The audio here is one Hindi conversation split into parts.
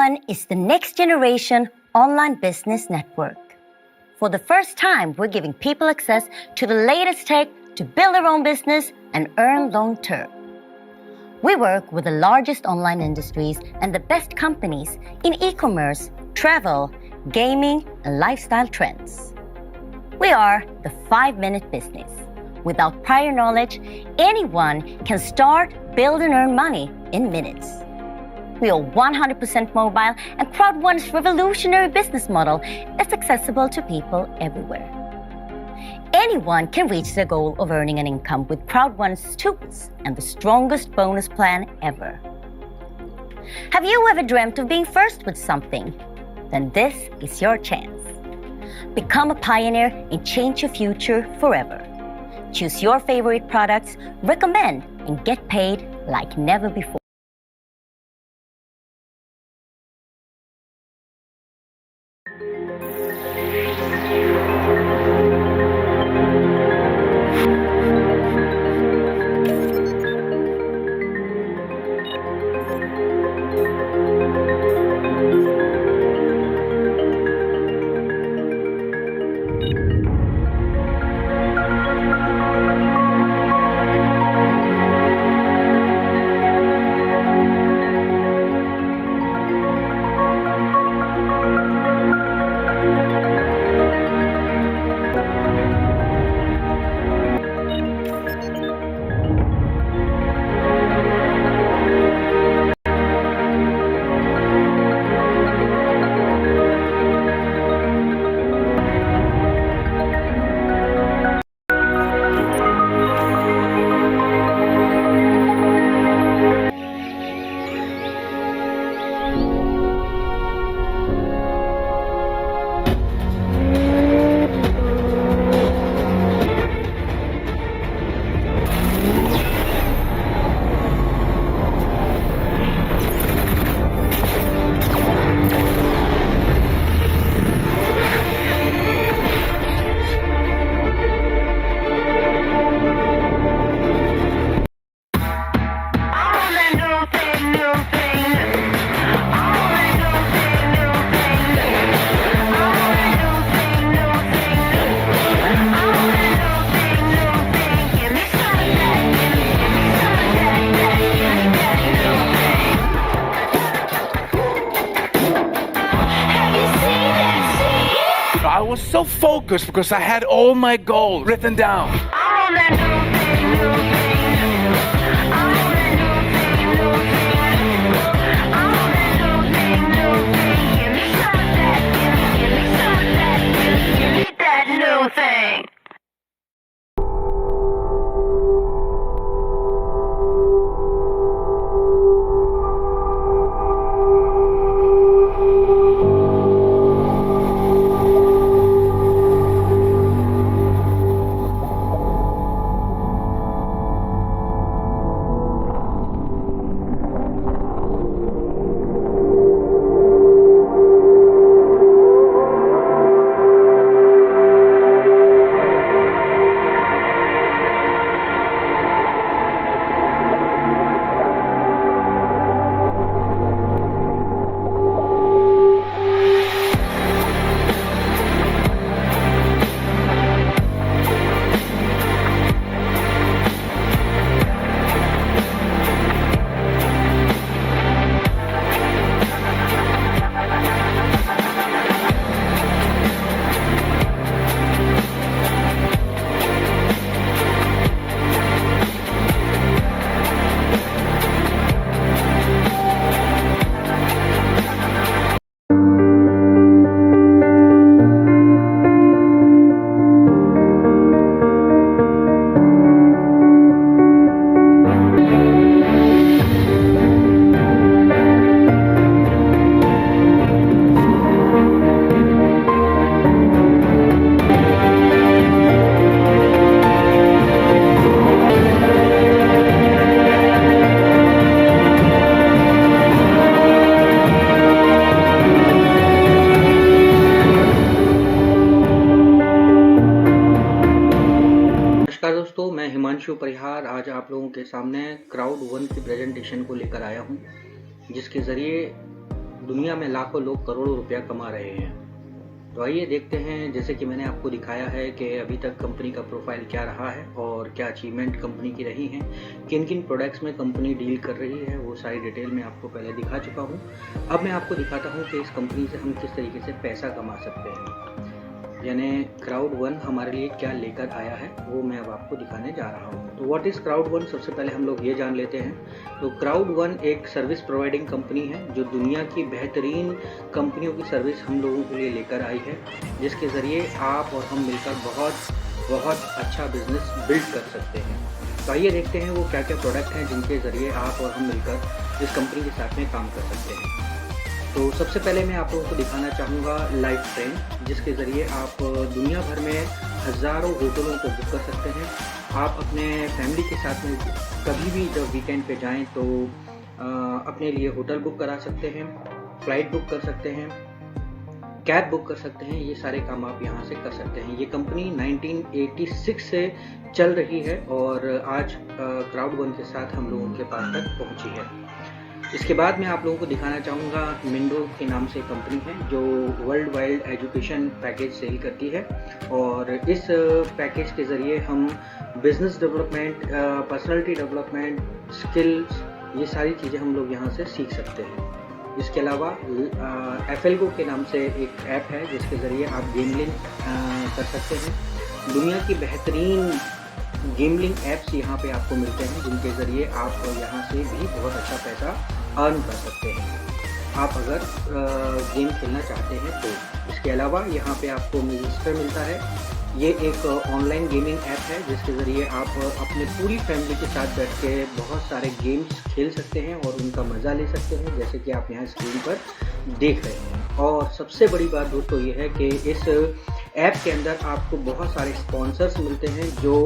Crowd1 is the next generation online business network. For the first time, we're giving people access to the latest tech to build their own business and earn long term. We work with the largest online industries and the best companies in e-commerce, travel, gaming, and lifestyle trends. We are the 5-minute business. Without prior knowledge, anyone can start, build, and earn money in minutes. We are 100% mobile, and Crowd1's revolutionary business model is accessible to people everywhere. Anyone can reach their goal of earning an income with Crowd1's tools and the strongest bonus plan ever. Have you ever dreamt of being first with something? Then this is your chance. Become a pioneer and change your future forever. Choose your favorite products, recommend, and get paid like never before. I was so focused because I had all my goals written down. दोस्तों, मैं हिमांशु परिहार आज आप लोगों के सामने Crowd1 की प्रेजेंटेशन को लेकर आया हूं, जिसके ज़रिए दुनिया में लाखों लोग करोड़ों रुपया कमा रहे हैं। तो आइए देखते हैं, जैसे कि मैंने आपको दिखाया है कि अभी तक कंपनी का प्रोफाइल क्या रहा है और क्या अचीवमेंट कंपनी की रही है, किन किन प्रोडक्ट्स में कंपनी डील कर रही है, वो सारी डिटेल मैं आपको पहले दिखा चुका हूँ। अब मैं आपको दिखाता हूँ कि इस कंपनी से हम किस तरीके से पैसा कमा सकते हैं, यानी Crowd1 हमारे लिए क्या लेकर आया है, वो मैं अब आपको दिखाने जा रहा हूँ। तो व्हाट इज़ Crowd1, सबसे पहले हम लोग ये जान लेते हैं। तो Crowd1 एक सर्विस प्रोवाइडिंग कंपनी है जो दुनिया की बेहतरीन कंपनियों की सर्विस हम लोगों के लिए लेकर आई है, जिसके ज़रिए आप और हम मिलकर बहुत अच्छा बिजनेस बिल्ड कर सकते हैं। तो आइए देखते हैं वो क्या क्या प्रोडक्ट हैं जिनके ज़रिए आप और हम मिलकर इस कंपनी के साथ में काम कर सकते हैं। तो सबसे पहले मैं आप लोगों को दिखाना चाहूँगा लाइव ट्रेन, जिसके ज़रिए आप दुनिया भर में हज़ारों होटलों को बुक कर सकते हैं। आप अपने फैमिली के साथ में कभी भी जब वीकेंड पे जाएं तो अपने लिए होटल बुक करा सकते हैं, फ़्लाइट बुक कर सकते हैं, कैब बुक कर सकते हैं। ये सारे काम आप यहाँ से कर सकते हैं। ये कंपनी 1986 से चल रही है और आज Crowd1 के साथ हम लोगों के पास तक पहुँची है। इसके बाद मैं आप लोगों को दिखाना चाहूँगा मिंडो के नाम से कंपनी है जो world wide education package sell करती है, और इस पैकेज के ज़रिए हम business development, personality development, skills, ये सारी चीज़ें हम लोग यहाँ से सीख सकते हैं। इसके अलावा FLGO के नाम से एक ऐप है जिसके ज़रिए आप गेमलिंग कर सकते हैं। दुनिया की बेहतरीन गेमलिंग ऐप्स यहाँ पे आपको मिलते हैं, जिनके ज़रिए आप यहाँ से भी बहुत अच्छा पैसा अर्न कर सकते हैं, आप अगर गेम खेलना चाहते हैं तो। इसके अलावा यहाँ पे आपको मिनिस्टर मिलता है। ये एक ऑनलाइन गेमिंग ऐप है जिसके ज़रिए आप अपने पूरी फैमिली के साथ बैठ के बहुत सारे गेम्स खेल सकते हैं और उनका मज़ा ले सकते हैं, जैसे कि आप यहाँ स्क्रीन पर देख रहे हैं। और सबसे बड़ी बात दोस्तों ये है कि इस ऐप के अंदर आपको बहुत सारे स्पॉन्सर्स मिलते हैं, जो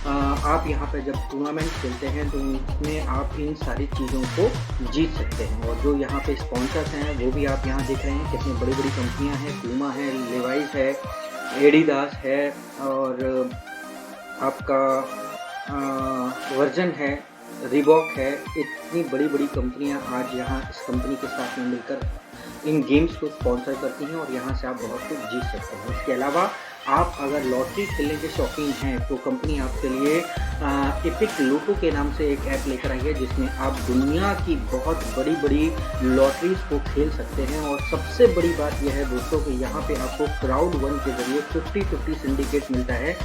आप यहाँ पर जब टूर्नामेंट खेलते हैं तो उसमें आप इन सारी चीज़ों को जीत सकते हैं। और जो यहाँ पे स्पॉन्सर्स हैं वो भी आप यहाँ देख रहे हैं, कितनी बड़ी बड़ी कंपनियाँ हैं। पूमा है, लेवाइस है, एडिडास है, और आपका वर्जन है, रिबॉक है। इतनी बड़ी बड़ी कंपनियां आज यहाँ इस कंपनी के साथ में मिलकर इन गेम्स को स्पॉन्सर करती हैं और यहाँ से आप बहुत कुछ जीत सकते हैं। इसके अलावा आप अगर लॉटरी खेलने के शौकीन हैं तो कंपनी आपके लिए एपिक लोटो के नाम से एक ऐप लेकर आई है, जिसमें आप दुनिया की बहुत बड़ी बड़ी लॉटरीज को खेल सकते हैं। और सबसे बड़ी बात यह है दोस्तों कि यहाँ पे आपको Crowd1 के ज़रिए 50-50 सिंडिकेट मिलता है,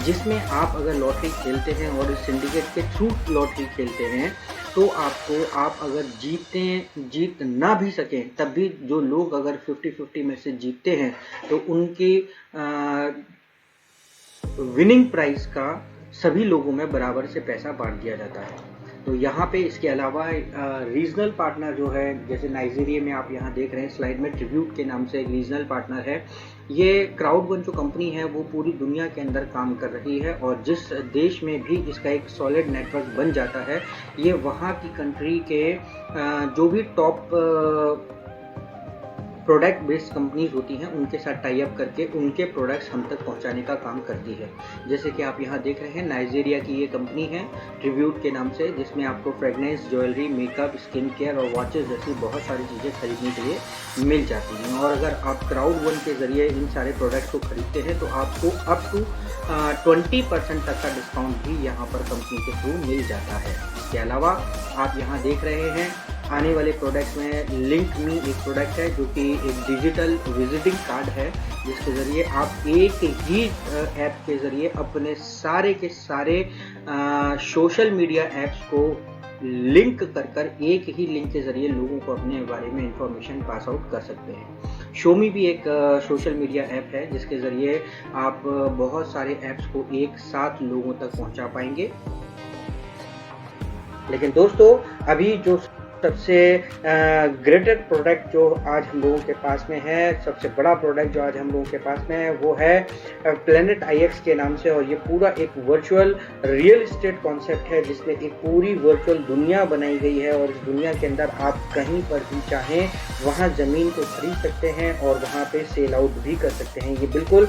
जिसमें आप अगर लॉटरी खेलते हैं और इस सिंडिकेट के थ्रू लॉटरी खेलते हैं तो आप अगर जीत ना भी सकें, तब भी जो लोग अगर 50-50 में से जीतते हैं तो उनकी विनिंग प्राइस का सभी लोगों में बराबर से पैसा बांट दिया जाता है। तो यहाँ पे इसके अलावा रीजनल पार्टनर जो है, जैसे नाइजीरिया में आप यहाँ देख रहे हैं स्लाइड में, ट्रिब्यूट के नाम से एक रीजनल पार्टनर है। ये Crowd1 जो कंपनी है वो पूरी दुनिया के अंदर काम कर रही है, और जिस देश में भी इसका एक सॉलिड नेटवर्क बन जाता है, ये वहाँ की कंट्री के जो भी टॉप प्रोडक्ट बेस्ड कंपनीज होती हैं उनके साथ टाई अप करके उनके प्रोडक्ट्स हम तक पहुंचाने का काम करती है। जैसे कि आप यहाँ देख रहे हैं, नाइजीरिया की ये कंपनी है ट्रिब्यूट के नाम से, जिसमें आपको fragrance, jewellery, makeup, skin care और वॉचेस जैसी बहुत सारी चीज़ें खरीदने के लिए मिल जाती हैं। और अगर आप Crowd1 के ज़रिए इन सारे प्रोडक्ट्स को खरीदते हैं तो आपको अप टू 20% तक का डिस्काउंट भी यहाँ पर कंपनी के थ्रू मिल जाता है। इसके अलावा आप यहाँ देख रहे हैं आने वाले प्रोडक्ट्स में लिंक मी एक प्रोडक्ट है जो कि एक डिजिटल विजिटिंग कार्ड है, जिसके ज़रिए आप एक ही ऐप के ज़रिए अपने सारे के सारे सोशल मीडिया ऐप्स को लिंक कर एक ही लिंक के ज़रिए लोगों को अपने बारे में इंफॉर्मेशन पास आउट कर सकते हैं। शोमी भी एक सोशल मीडिया ऐप है जिसके ज़रिए आप बहुत सारे ऐप्स को एक साथ लोगों तक पहुंचा पाएंगे। लेकिन दोस्तों अभी जो सबसे ग्रेटर प्रोडक्ट जो आज हम लोगों के पास में है, सबसे बड़ा प्रोडक्ट जो आज हम लोगों के पास में है, वो है प्लेनेट IX के नाम से। और ये पूरा एक वर्चुअल रियल एस्टेट कॉन्सेप्ट है, जिसमें एक पूरी वर्चुअल दुनिया बनाई गई है, और इस दुनिया के अंदर आप कहीं पर भी चाहें वहाँ ज़मीन को खरीद सकते हैं और वहाँ पे सेल आउट भी कर सकते हैं। ये बिल्कुल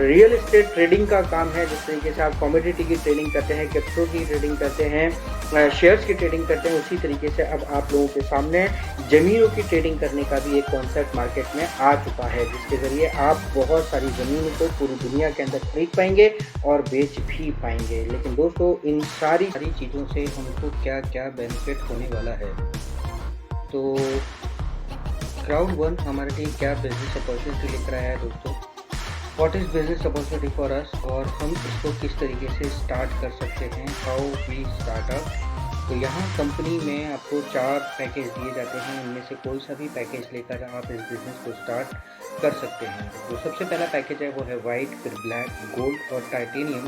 रियल एस्टेट ट्रेडिंग का काम है। जिस तरीके से आप कमोडिटी की ट्रेडिंग करते हैं, क्रिप्टो की ट्रेडिंग करते हैं, शेयर्स की ट्रेडिंग करते हैं, उसी तरीके से से अब आप लोगों के सामने ज़मीनों की ट्रेडिंग करने का भी एक कॉन्सेप्ट मार्केट में आ चुका है, जिसके ज़रिए आप बहुत सारी ज़मीन को पूरी दुनिया के अंदर खरीद पाएंगे और बेच भी पाएंगे। लेकिन दोस्तों, इन सारी चीज़ों से हमको क्या क्या बेनिफिट होने वाला है? तो Crowd1 हमारे लिए क्या बिजनेस अपॉर्चुनिटी लेकर आया है दोस्तों? What is business opportunity for us, और हम इसको किस तरीके से स्टार्ट कर सकते हैं, हाउ वी स्टार्टअप। तो यहाँ कंपनी में आपको 4 पैकेज दिए जाते हैं, इनमें से कोई सा भी पैकेज लेकर आप इस बिज़नेस को स्टार्ट कर सकते हैं। जो सबसे पहला पैकेज है वो है वाइट, फिर ब्लैक, गोल्ड और टाइटेनियम।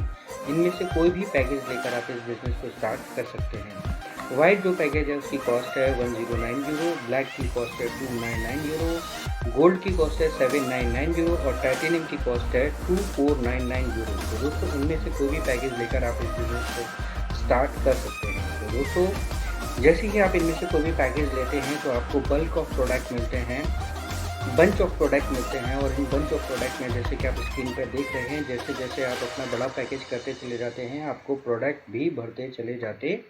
इनमें से कोई भी पैकेज लेकर आप इस बिज़नेस को स्टार्ट कर सकते हैं। वाइट जो पैकेज है उसकी कॉस्ट है 109 यूरो, ब्लैक की कॉस्ट है 299 यूरो, गोल्ड की कॉस्ट है 799 यूरो और टाइटेनियम की कॉस्ट है 2499 यूरो। तो दोस्तों, इनमें से कोई भी पैकेज लेकर आप इस बिज़नेस को स्टार्ट कर सकते हैं। तो दोस्तों, जैसे ही आप इनमें से कोई भी पैकेज लेते हैं तो आपको बल्क ऑफ प्रोडक्ट मिलते हैं, बंच ऑफ प्रोडक्ट मिलते हैं, और इन बंच ऑफ प्रोडक्ट में जैसे कि आप स्क्रीन पर देख रहे हैं, जैसे जैसे आप अपना बड़ा पैकेज करते चले जाते हैं, आपको प्रोडक्ट भी भरते चले जाते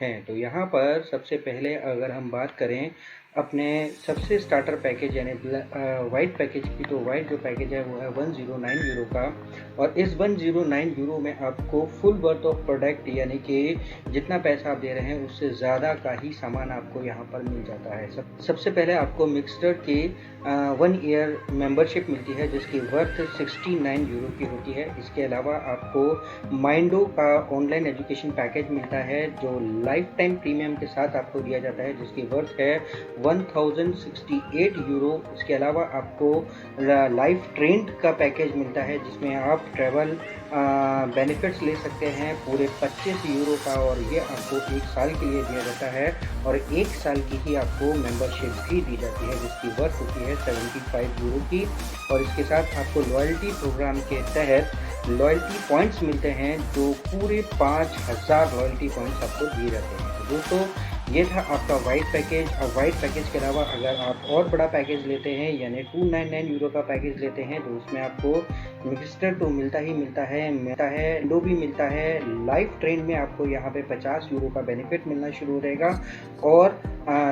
हैं। तो यहाँ पर सबसे पहले अगर हम बात करें अपने सबसे स्टार्टर पैकेज यानी वाइट पैकेज की, तो वाइट जो पैकेज है वो है 109 यूरो का, और इस 109 यूरो में आपको फुल वर्थ ऑफ प्रोडक्ट यानी कि जितना पैसा आप दे रहे हैं उससे ज़्यादा का ही सामान आपको यहाँ पर मिल जाता है। सबसे पहले आपको मिक्सर की 1 ईयर मेंबरशिप मिलती है जिसकी वर्थ 69 यूरो की होती है। इसके अलावा आपको माइंडो का ऑनलाइन एजुकेशन पैकेज मिलता है जो लाइफ टाइम प्रीमियम के साथ आपको दिया जाता है, जिसकी वर्थ है 1068 यूरो। इसके अलावा आपको लाइफ ट्रेंड का पैकेज मिलता है जिसमें आप ट्रैवल बेनिफिट्स ले सकते हैं पूरे 25 यूरो का, और ये आपको 1 साल के लिए दिया जाता है, और 1 साल की ही आपको मेंबरशिप भी दी जाती है जिसकी वर्थ होती है 75 यूरो की। और इसके साथ आपको लॉयल्टी प्रोग्राम के तहत लॉयल्टी पॉइंट्स मिलते हैं जो पूरे 5000 लॉयल्टी पॉइंट्स आपको दिए जाते हैं। तो दोस्तों, ये था आपका वाइट पैकेज। और वाइट पैकेज के अलावा अगर आप और बड़ा पैकेज लेते हैं यानी 299 यूरो का पैकेज लेते हैं तो उसमें आपको मिक्सर तो मिलता है, लो भी मिलता है। लाइफ ट्रेन में आपको यहाँ पे 50 यूरो का बेनिफिट मिलना शुरू हो जाएगा, और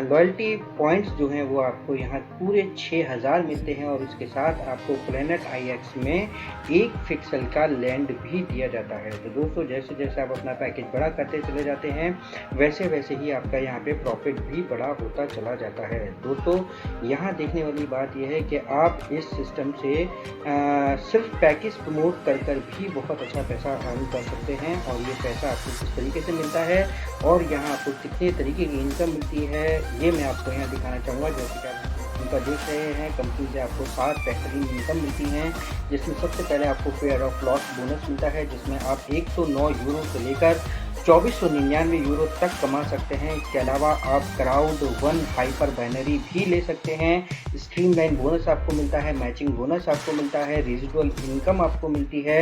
लॉयल्टी पॉइंट्स जो हैं वो आपको यहाँ पूरे 6000 मिलते हैं, और इसके साथ आपको प्लेनेट IX में 1 पिक्सल का लैंड भी दिया जाता है। तो दोस्तों, जैसे जैसे आप अपना पैकेज बड़ा करते चले जाते हैं वैसे वैसे ही आपका यहाँ पे प्रॉफिट भी बड़ा होता चला जाता है। दोस्तों, यहाँ देखने वाली बात यह है कि आप इस सिस्टम से सिर्फ पैकेज प्रमोट कर भी बहुत अच्छा पैसा अर्न कर सकते हैं, और ये पैसा आपको किस तरीके से मिलता है और यहाँ आपको कितने तरीके की इनकम मिलती है ये मैं आपको यहाँ दिखाना चाहूँगा। जैसे कि आप उनका देख रहे हैं, कंपनी से आपको 7 बेहतरीन इनकम मिलती हैं, जिसमें सबसे पहले आपको फेयर ऑफ लॉस बोनस मिलता है जिसमें आप 109 यूरो से लेकर 2499 यूरो तक कमा सकते हैं। इसके अलावा आप Crowd1 हाइपर बाइनरी भी ले सकते हैं। स्ट्रीमलाइन बोनस आपको मिलता है, मैचिंग बोनस आपको मिलता है, रेजिडुअल इनकम आपको मिलती है,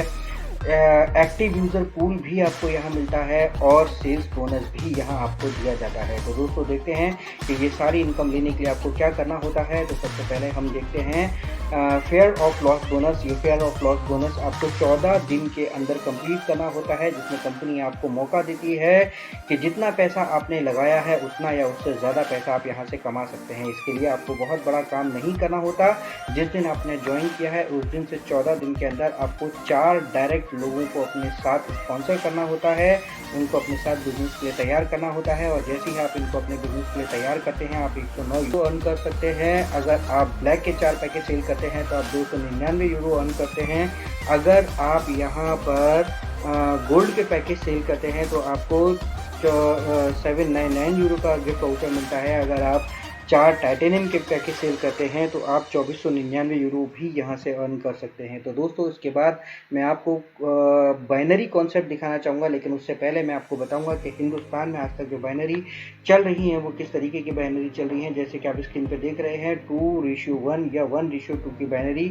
एक्टिव यूज़र पूल भी आपको यहाँ मिलता है, और सेल्स बोनस भी यहाँ आपको दिया जाता है। तो दोस्तों, देखते हैं कि ये सारी इनकम लेने के लिए आपको क्या करना होता है। तो सबसे पहले हम देखते हैं फेयर ऑफ लॉस बोनस। ये फेयर ऑफ लॉस बोनस आपको 14 दिन के अंदर कंप्लीट करना होता है, जिसमें कंपनी आपको मौका देती है कि जितना पैसा आपने लगाया है उतना या उससे ज़्यादा पैसा आप यहाँ से कमा सकते हैं। इसके लिए आपको बहुत बड़ा काम नहीं करना होता। जिस दिन आपने ज्वाइन किया है उस दिन से 14 दिन के अंदर आपको 4 डायरेक्ट लोगों को अपने साथ स्पॉन्सर करना होता है, उनको अपने साथ बिजनेस के लिए तैयार करना होता है, और जैसे ही आप इनको अपने बिजनेस के लिए तैयार करते हैं आप 109 यूरो अर्न कर सकते हैं। अगर आप ब्लैक के 4 पैकेज सेल करते हैं तो आप 299 यूरो अर्न करते हैं। अगर आप यहाँ पर गोल्ड के पैकेज सेल करते हैं तो आपको 799 यूरो का गिफ्ट वाउचर मिलता है। अगर आप 4 टाइटेनियम के पैकेज सेल करते हैं तो आप 2499 यूरो भी यहाँ से अर्न कर सकते हैं। तो दोस्तों, इसके बाद मैं आपको बाइनरी कॉन्सेप्ट दिखाना चाहूँगा, लेकिन उससे पहले मैं आपको बताऊँगा कि हिंदुस्तान में आज तक जो बाइनरी चल रही हैं वो किस तरीके की बाइनरी चल रही हैं। जैसे कि आप स्क्रीन पर देख रहे हैं 2:1 या 1:2 की बाइनरी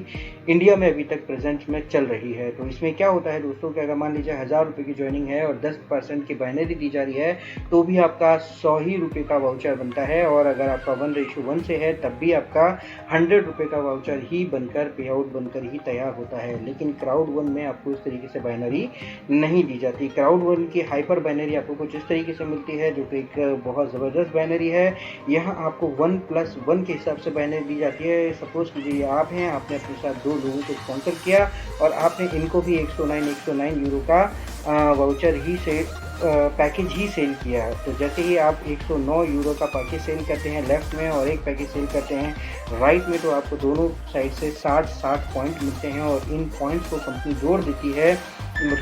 इंडिया में अभी तक प्रेजेंट में चल रही है। तो इसमें क्या होता है दोस्तों कि अगर मान लीजिए 1000 रुपये की ज्वाइनिंग है और 10% की बाइनरी दी जा रही है तो भी आपका 100 ही रुपये का वाउचर बनता है, और अगर आपका 1:1 से है, तब भी आपका 100 रुपये का वाउचर ही बनकर पे आउट बनकर ही तैयार होता है। लेकिन Crowd1 में आपको इस तरीके से बाइनरी नहीं दी जाती। Crowd1 की हाइपर बाइनरी आपको कुछ इस तरीके से मिलती है, जो कि एक बहुत ज़बरदस्त बाइनरी है। यहाँ आपको 1+1 के हिसाब से बाइनरी दी जाती है। सपोज कीजिए ये आप हैं, आपने अपने साथ 2 लोगों को स्पॉन्सर किया और आपने इनको भी 109 यूरो का वाउचर ही से पैकेज ही सेल किया है। तो जैसे ही आप 109 यूरो का पैकेज सेल करते हैं लेफ्ट में और एक पैकेज सेल करते हैं राइट में, तो आपको दोनों साइड से 60 पॉइंट मिलते हैं और इन पॉइंट्स को कंपनी जोड़ देती है।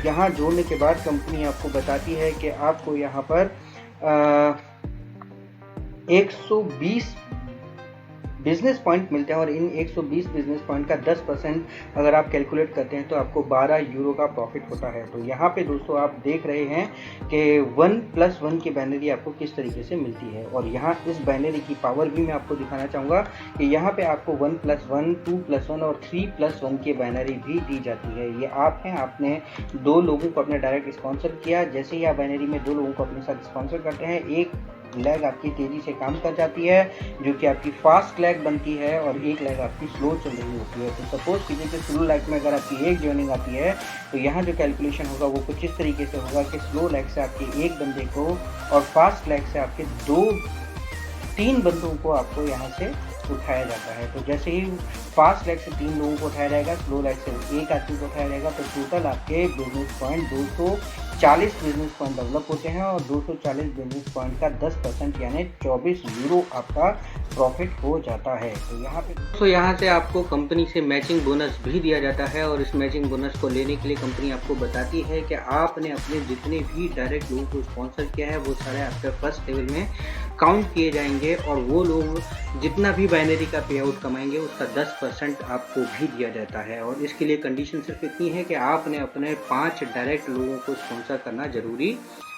यहाँ जोड़ने के बाद कंपनी आपको बताती है कि आपको यहाँ पर 120 बिजनेस पॉइंट मिलते हैं और इन 120 बिजनेस पॉइंट का 10% अगर आप कैलकुलेट करते हैं तो आपको 12 यूरो का प्रॉफिट होता है। तो यहाँ पे दोस्तों आप देख रहे हैं कि 1+1 की बाइनरी आपको किस तरीके से मिलती है। और यहाँ इस बाइनरी की पावर भी मैं आपको दिखाना चाहूँगा कि यहाँ पे आपको 1+1, 2+1 और 3+1 की बाइनरी भी दी जाती है। ये आप हैं, आपने 2 लोगों को अपने डायरेक्ट स्पॉन्सर किया। जैसे ही आप बाइनरी में 2 लोगों को अपने साथ स्पॉन्सर करते हैं, एक लैग आपकी तेज़ी से काम कर जाती है जो कि आपकी फास्ट लैग बनती है और एक लैग आपकी स्लो चल रही होती है। तो सपोज कीजिए कि स्लो लैग में अगर आपकी एक जॉइनिंग आती है तो यहाँ जो कैलकुलेशन होगा वो कुछ इस तरीके से होगा कि स्लो लैग से आपके एक बंदे को और फास्ट लैग से आपके 3 बंदों को आपको यहाँ से उठाया जाता है। तो जैसे ही फास्ट लैग से 3 लोगों को उठाया जाएगा, स्लो लैग से एक आदमी को उठाया जाएगा, तो टोटल आपके business point 240 business point develop होते हैं और 240 बिजनेस पॉइंट का 10% यानी 24 यूरो आपका प्रॉफिट हो जाता है। तो यहाँ से आपको कंपनी से मैचिंग बोनस भी दिया जाता है और इस मैचिंग बोनस को लेने के लिए कंपनी आपको बताती है कि आपने अपने जितने भी डायरेक्ट लोगों को स्पॉन्सर किया है वो सारे आपके फर्स्ट लेवल में काउंट किए जाएंगे और वो लोग जितना भी बाइनरी का पे आउट कमाएंगे उसका 10% आपको भी दिया जाता है। और इसके लिए कंडीशन सिर्फ इतनी है कि आपने अपने 5 डायरेक्ट लोगों को स्पॉन्सर करना जरूरी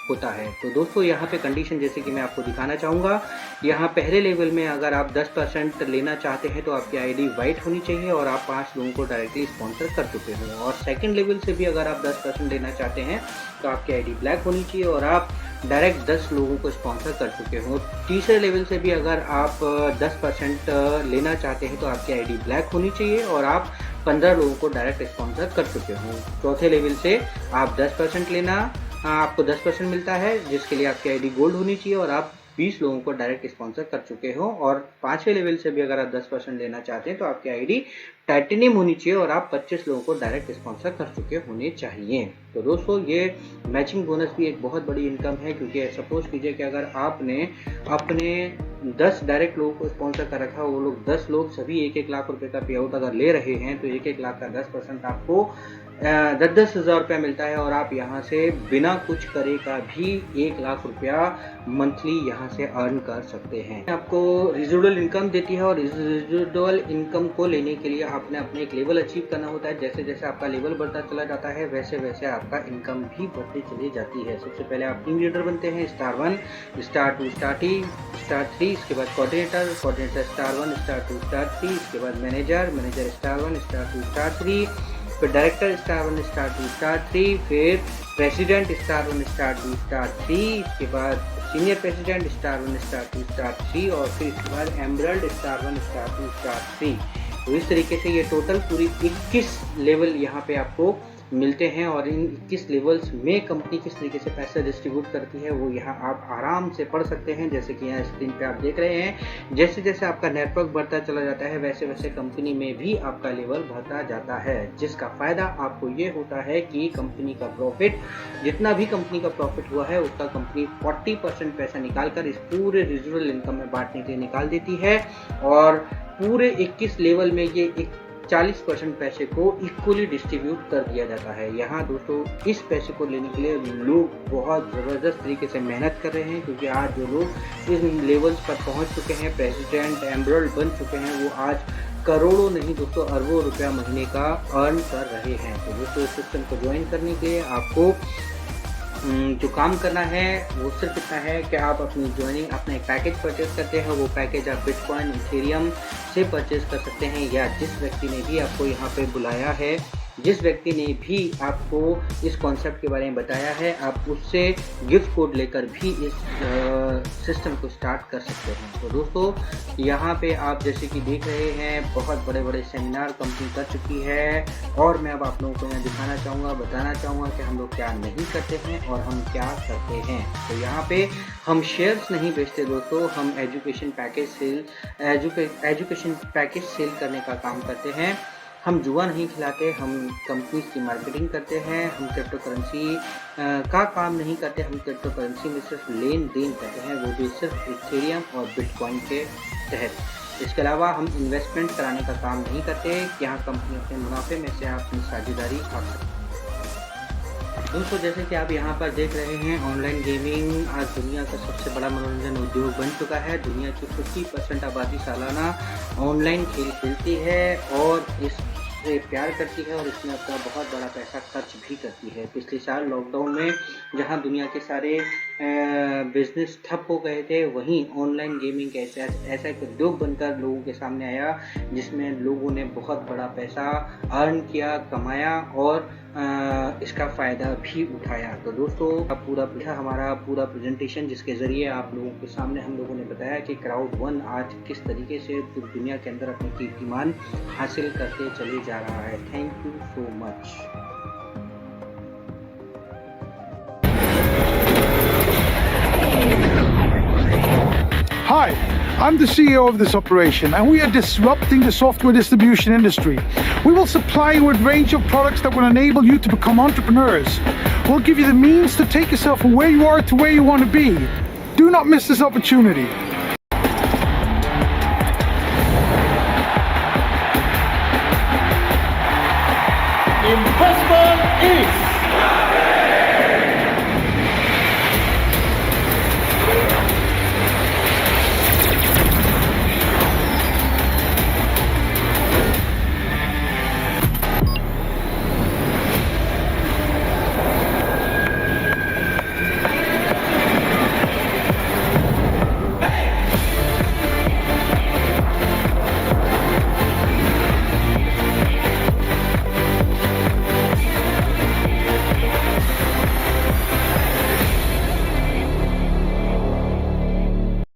होता है। तो दोस्तों यहाँ पे कंडीशन जैसे कि मैं आपको दिखाना चाहूँगा, यहाँ पहले लेवल में अगर आप 10% लेना चाहते हैं तो आपकी आईडी वाइट होनी चाहिए और आप 5 लोगों को डायरेक्टली स्पॉन्सर कर चुके हो। और सेकंड लेवल से भी अगर आप 10% लेना चाहते हैं तो आपकी आईडी ब्लैक होनी चाहिए और आप डायरेक्ट 10 लोगों को स्पॉन्सर कर चुके हो। तीसरे लेवल से भी अगर आप 10% लेना चाहते हैं तो आपकी आईडी ब्लैक होनी चाहिए और आप 15 लोगों को डायरेक्ट स्पॉन्सर कर चुके हो। चौथे लेवल से आप 10% लेना आपको 10% मिलता है जिसके लिए आपकी आईडी गोल्ड होनी चाहिए और आप 20 लोगों को डायरेक्ट स्पॉन्सर कर चुके हो। और 5वें लेवल से भी अगर आप 10% लेना चाहते हैं तो आपकी आईडी टाइटेनियम होनी चाहिए और आप 25 लोगों को डायरेक्ट स्पॉन्सर कर चुके होने चाहिए। तो दोस्तों ये मैचिंग बोनस भी एक बहुत बड़ी इनकम है, क्योंकि सपोज कीजिए कि अगर आपने अपने 10 डायरेक्ट लोगों को स्पॉन्सर कर रखा, वो लोग 10 लोग सभी 1-1 लाख रुपए का पे आउट अगर ले रहे हैं तो 1-1 लाख का 10% आपको 10-10 हज़ार रुपया मिलता है और आप यहाँ से बिना कुछ करे का भी 1 लाख रुपया मंथली यहाँ से अर्न कर सकते हैं। आपको रेजिडुअल इनकम देती है और रेजिडुअल इनकम को लेने के लिए आपने अपने एक लेवल अचीव करना होता है। जैसे जैसे आपका लेवल बढ़ता चला जाता है वैसे वैसे आपका इनकम भी बढ़ती चली जाती है। सबसे पहले आप टीम लीडर बनते हैं, स्टार 1, स्टार 2, स्टार 3, इसके बाद कोऑर्डिनेटर, स्टार 1, स्टार 2, स्टार 3, इसके बाद मैनेजर, स्टार 1, स्टार 2, स्टार 3, फिर डायरेक्टर स्टार 1, स्टार 2, स्टार 3, फिर प्रेसिडेंट स्टार 1, स्टार 2, स्टार 3, इसके बाद senior president star 1, star 2, star 3 और फिर इसके बाद एमरल्ड स्टार 1, स्टार 2, स्टार 3। तो इस तरीके से ये टोटल पूरी 21 लेवल यहाँ पे आपको मिलते हैं और इन 21 लेवल्स में कंपनी किस तरीके से पैसा डिस्ट्रीब्यूट करती है वो यहाँ आप आराम से पढ़ सकते हैं। जैसे कि यहाँ स्क्रीन पे आप देख रहे हैं, जैसे जैसे आपका नेटवर्क बढ़ता चला जाता है वैसे वैसे कंपनी में भी आपका लेवल बढ़ता जाता है, जिसका फायदा आपको ये होता है कि कंपनी का प्रॉफिट, जितना भी कंपनी का प्रॉफिट हुआ है उसका कंपनी 40% पैसा निकाल कर इस पूरे रेजिडुअल इनकम में बांटने के लिए निकाल देती है और पूरे 21 लेवल में ये 40% पैसे को इक्वली डिस्ट्रीब्यूट कर दिया जाता है। यहाँ दोस्तों इस पैसे को लेने के लिए लोग बहुत ज़बरदस्त तरीके से मेहनत कर रहे हैं, क्योंकि आज जो लोग इस लेवल्स पर पहुँच चुके हैं, प्रेसिडेंट, एमरल्ड बन चुके हैं, वो आज करोड़ों नहीं दोस्तों अरबों रुपया महीने का अर्न कर रहे हैं। तो दोस्तों इस सिस्टम को ज्वाइन करने के लिए आपको जो काम करना है वो सिर्फ इतना है कि आप अपनी ज्वाइनिंग अपना एक पैकेज परचेज करते हैं। वो पैकेज आप बिटकॉइन, इथेरियम से परचेज कर सकते हैं या जिस व्यक्ति ने भी आपको यहाँ पे बुलाया है जिस व्यक्ति ने भी आपको इस कॉन्सेप्ट के बारे में बताया है, आप उससे गिफ्ट कोड लेकर भी इस सिस्टम को स्टार्ट कर सकते हैं। तो दोस्तों यहाँ पे आप जैसे कि देख रहे हैं बहुत बड़े बड़े सेमिनार कंपनी कर चुकी है, और मैं अब आप लोगों को यहाँ दिखाना चाहूँगा, बताना चाहूँगा कि हम लोग क्या नहीं करते हैं और हम क्या करते हैं। तो यहाँ पे हम शेयर्स नहीं बेचते दोस्तों, हम एजुकेशन पैकेज सेल करने का काम करते हैं। हम जुआ नहीं खिलाते, हम कंपनीज की मार्केटिंग करते हैं। हम क्रिप्टो करेंसी का काम नहीं करते, हम क्रिप्टो करेंसी में सिर्फ लेन देन करते हैं, वो भी सिर्फ इथेरियम और बिटकॉइन के तहत। इसके अलावा हम इन्वेस्टमेंट कराने का काम नहीं करते। यहाँ कंपनी अपने मुनाफे में से अपनी साझेदारी कर सकते हैं। दोस्तों जैसे कि आप यहाँ पर देख रहे हैं, ऑनलाइन गेमिंग आज दुनिया का सबसे बड़ा मनोरंजन उद्योग बन चुका है। दुनिया की 50% आबादी सालाना ऑनलाइन खेल खेलती है और इससे प्यार करती है, और इसमें अपना बहुत बड़ा पैसा खर्च भी करती है। पिछले साल लॉकडाउन में जहाँ दुनिया के सारे बिजनेस ठप हो गए थे, वहीं ऑनलाइन गेमिंग ऐसा एक उद्योग बनकर लोगों के सामने आया, जिसमें लोगों ने बहुत बड़ा पैसा अर्न किया, कमाया और इसका फ़ायदा भी उठाया। तो दोस्तों हमारा पूरा प्रेजेंटेशन, जिसके ज़रिए आप लोगों के सामने हम लोगों ने बताया कि Crowd1 आज किस तरीके से पूरी दुनिया के अंदर अपनी कीर्तिमान हासिल करते चले जा रहा है। Thank you so much. Hi, I'm the CEO of this operation, and we are disrupting the software distribution industry. We will supply you with a range of products that will enable you to become entrepreneurs. We'll give you the means to take yourself from where you are to where you want to be. Do not miss this opportunity. Impossible is